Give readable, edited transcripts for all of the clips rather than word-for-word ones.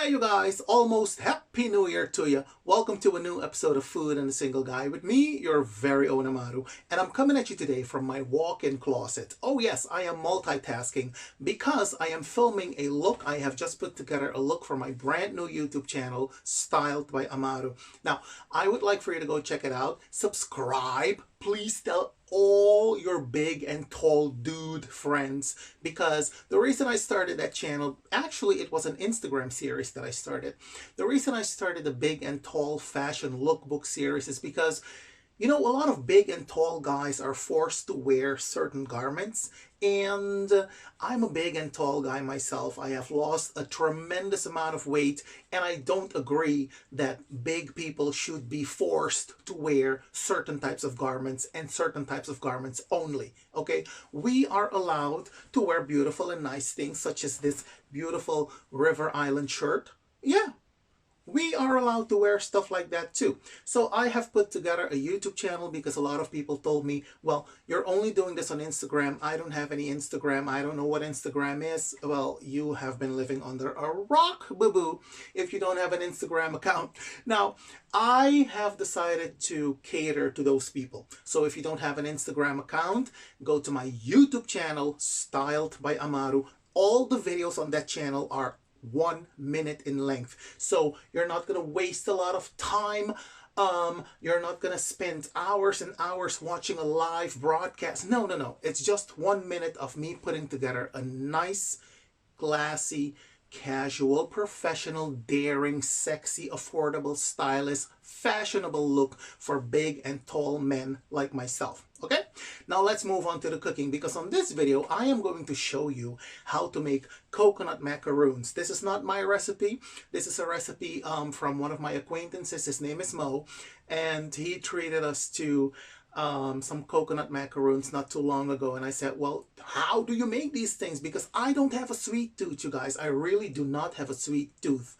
Hi you guys, almost Happy New Year to you. Welcome to a new episode of Food and a Single Guy with me, your very own AMARU. And I'm coming at you today from my walk-in closet. Oh yes, I am multitasking because I am filming a look. I have just put together a look for my brand new YouTube channel, Styled by AMARU. Now, I would like for you to go check it out. Subscribe. Please tell all your big and tall dude friends, because the reason I started that channel, actually it was an Instagram series that I started. The reason I started the big and tall fashion lookbook series is because, you know, a lot of big and tall guys are forced to wear certain garments, and I'm a big and tall guy myself. I have lost a tremendous amount of weight, and I don't agree that big people should be forced to wear certain types of garments and certain types of garments only, okay? We are allowed to wear beautiful and nice things, such as this beautiful River Island shirt. Yeah. We are allowed to wear stuff like that too. So I have put together a YouTube channel because a lot of people told me, well, you're only doing this on Instagram. I don't have any Instagram. I don't know what Instagram is. Well, you have been living under a rock, boo-boo, if you don't have an Instagram account. Now, I have decided to cater to those people. So if you don't have an Instagram account, go to my YouTube channel, Styled by AMARU. All the videos on that channel are 1 minute in length, so you're not gonna waste a lot of time. You're not gonna spend hours and hours watching a live broadcast. No, it's just 1 minute of me putting together a nice, classy, casual, professional, daring, sexy, affordable, stylish, fashionable look for big and tall men like myself. Okay, now let's move on to the cooking, because on this video I am going to show you how to make coconut macaroons. This is not my recipe. This is a recipe from one of my acquaintances. His name is Mo, and he treated us to some coconut macaroons not too long ago, and I said, well, how do you make these things? Because I don't have a sweet tooth, you guys. I really do not have a sweet tooth,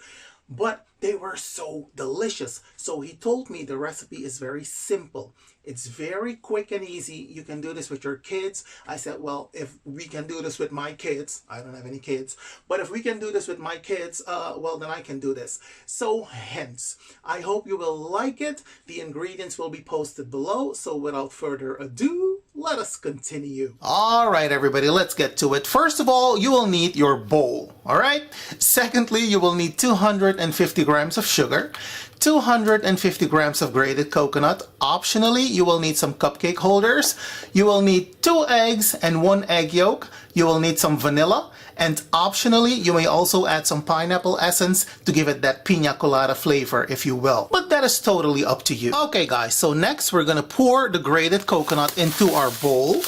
but they were so delicious. So he told me the recipe is very simple. It's very quick and easy. You can do this with your kids. I said, well, if we can do this with my kids, I don't have any kids, but if we can do this with my kids, well, then I can do this. So hence, I hope you will like it. The ingredients will be posted below. So without further ado, let us continue. All right, everybody, let's get to it. First of all, you will need your bowl, all right? Secondly, you will need 250 grams of sugar, 250 grams of grated coconut. Optionally, you will need some cupcake holders. You will need 2 eggs and 1 egg yolk. You will need some vanilla. And optionally, you may also add some pineapple essence to give it that piña colada flavor, if you will. But that is totally up to you. Okay, guys, so next we're gonna pour the grated coconut into our bowl.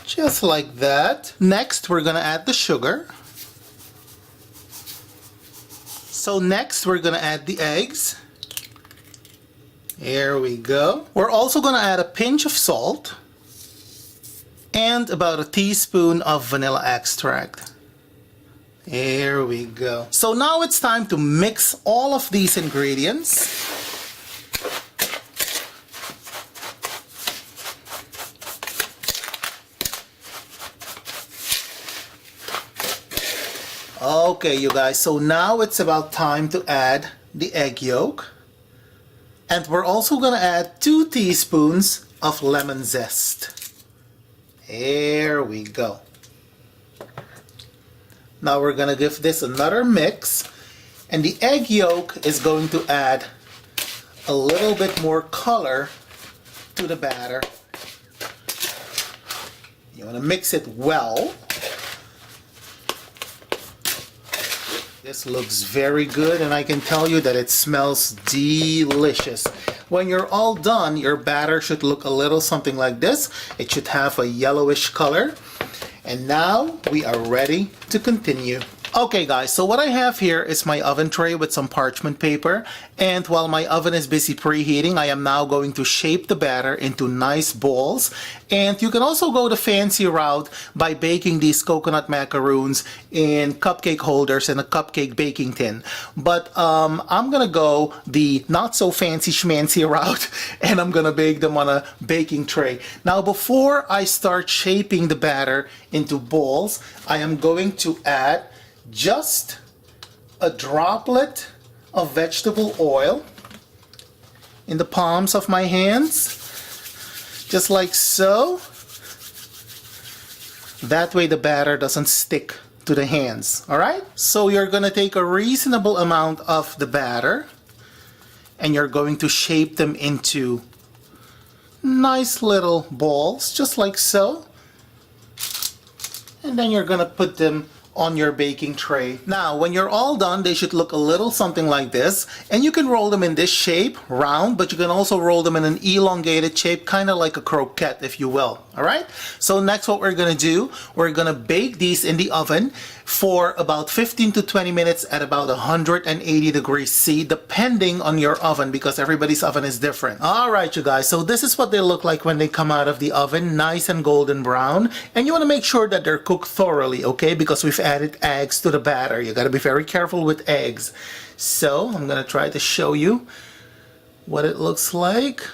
Just like that. Next, we're gonna add the sugar. So next, we're gonna add the eggs. Here we go. We're also gonna add a pinch of salt and about a teaspoon of vanilla extract. Here we go. So now it's time to mix all of these ingredients. Okay, you guys, so now it's about time to add the egg yolk. And we're also gonna add 2 teaspoons of lemon zest. Here we go. Now we're gonna give this another mix, and the egg yolk is going to add a little bit more color to the batter. You wanna mix it well. This looks very good, and I can tell you that it smells delicious. When you're all done, your batter should look a little something like this. It should have a yellowish color. And now we are ready to continue. Okay guys, so what I have here is my oven tray with some parchment paper, and while my oven is busy preheating, I am now going to shape the batter into nice balls. And you can also go the fancy route by baking these coconut macaroons in cupcake holders and a cupcake baking tin. But I'm gonna go the not so fancy schmancy route, and I'm gonna bake them on a baking tray. Now before I start shaping the batter into balls, I am going to add just a droplet of vegetable oil in the palms of my hands, just like so. That way the batter doesn't stick to the hands. Alright? So you're going to take a reasonable amount of the batter and you're going to shape them into nice little balls, just like so. And then you're going to put them on your baking tray. Now, when you're all done, they should look a little something like this. And you can roll them in this shape, round, but you can also roll them in an elongated shape, kind of like a croquette, if you will. All right? So next, what we're going to do, we're going to bake these in the oven for about 15 to 20 minutes at about 180 degrees C, depending on your oven, because everybody's oven is different. All right, you guys, so this is what they look like when they come out of the oven, nice and golden brown. And you want to make sure that they're cooked thoroughly, okay? Because we've added eggs to the batter. You got to be very careful with eggs. So I'm going to try to show you what it looks like.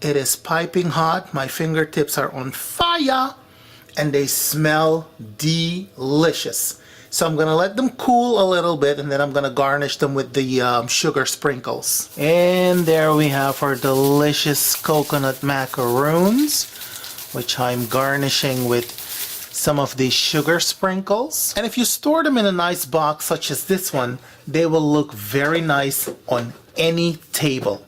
It is piping hot. My fingertips are on fire. And they smell delicious. So I'm going to let them cool a little bit, and then I'm going to garnish them with the sugar sprinkles. And there we have our delicious coconut macaroons, which I'm garnishing with some of these sugar sprinkles. And if you store them in a nice box such as this one, they will look very nice on any table.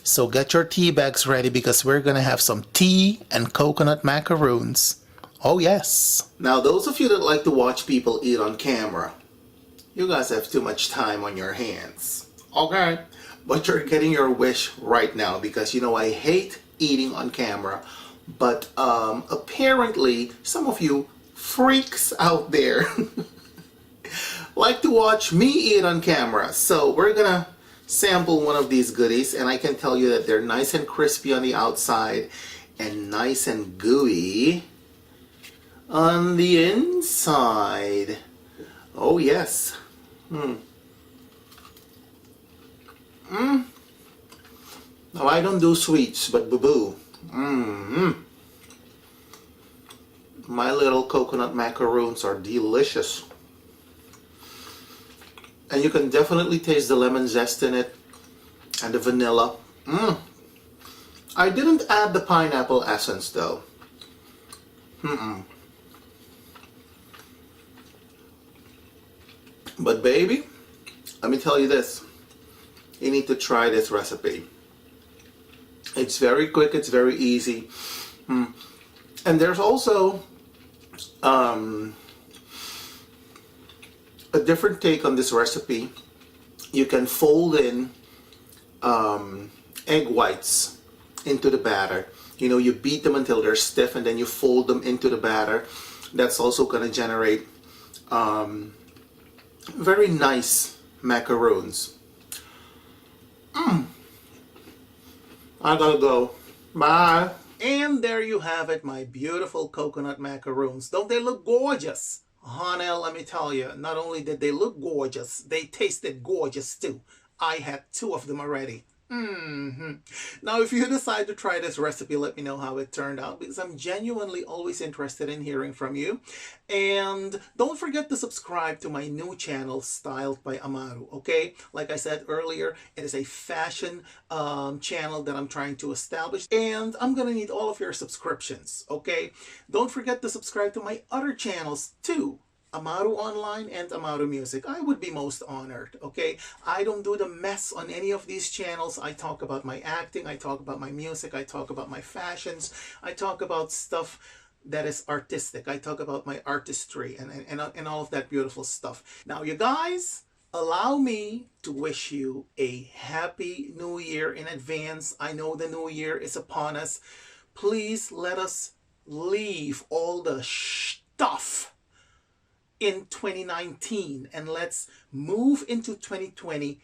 So get your tea bags ready, because we're going to have some tea and coconut macaroons. Oh yes. Now those of you that like to watch people eat on camera, you guys have too much time on your hands. Okay? But you're getting your wish right now, because you know I hate eating on camera. But apparently some of you freaks out there like to watch me eat on camera. So we're gonna sample one of these goodies, and I can tell you that they're nice and crispy on the outside and nice and gooey on the inside. Oh yes. Now I don't do sweets, but boo-boo. My little coconut macaroons are delicious. And you can definitely taste the lemon zest in it and the vanilla. I didn't add the pineapple essence though. But baby, let me tell you this. You need to try this recipe. It's very quick, it's very easy. And there's also a different take on this recipe. You can fold in egg whites into the batter. You know, you beat them until they're stiff and then you fold them into the batter. That's also going to generate very nice macaroons. I gotta go. Bye. And there you have it, my beautiful coconut macaroons. Don't they look gorgeous? Honey, let me tell you, not only did they look gorgeous, they tasted gorgeous too. I had 2 of them already. Now, if you decide to try this recipe, let me know how it turned out, because I'm genuinely always interested in hearing from you. And don't forget to subscribe to my new channel, Styled by AMARU, okay? Like I said earlier, it is a fashion channel that I'm trying to establish, and I'm gonna need all of your subscriptions, okay? Don't forget to subscribe to my other channels too. AMARU Online and AMARU Music. I would be most honored, okay? I don't do the mess on any of these channels. I talk about my acting, I talk about my music, I talk about my fashions, I talk about stuff that is artistic. I talk about my artistry and all of that beautiful stuff. Now, you guys, allow me to wish you a happy new year in advance. I know the new year is upon us. Please let us leave all the stuff in 2019 and let's move into 2020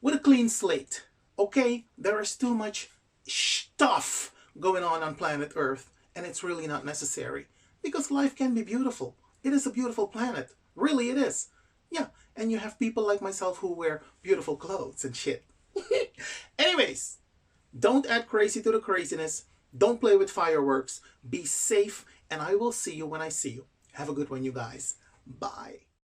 with a clean slate. Okay, there is too much stuff going on planet Earth, and it's really not necessary because life can be beautiful. It is a beautiful planet. Really, it is. Yeah, and you have people like myself who wear beautiful clothes and shit. Anyways, don't add crazy to the craziness. Don't play with fireworks. Be safe, and I will see you when I see you. Have a good one, you guys. Bye.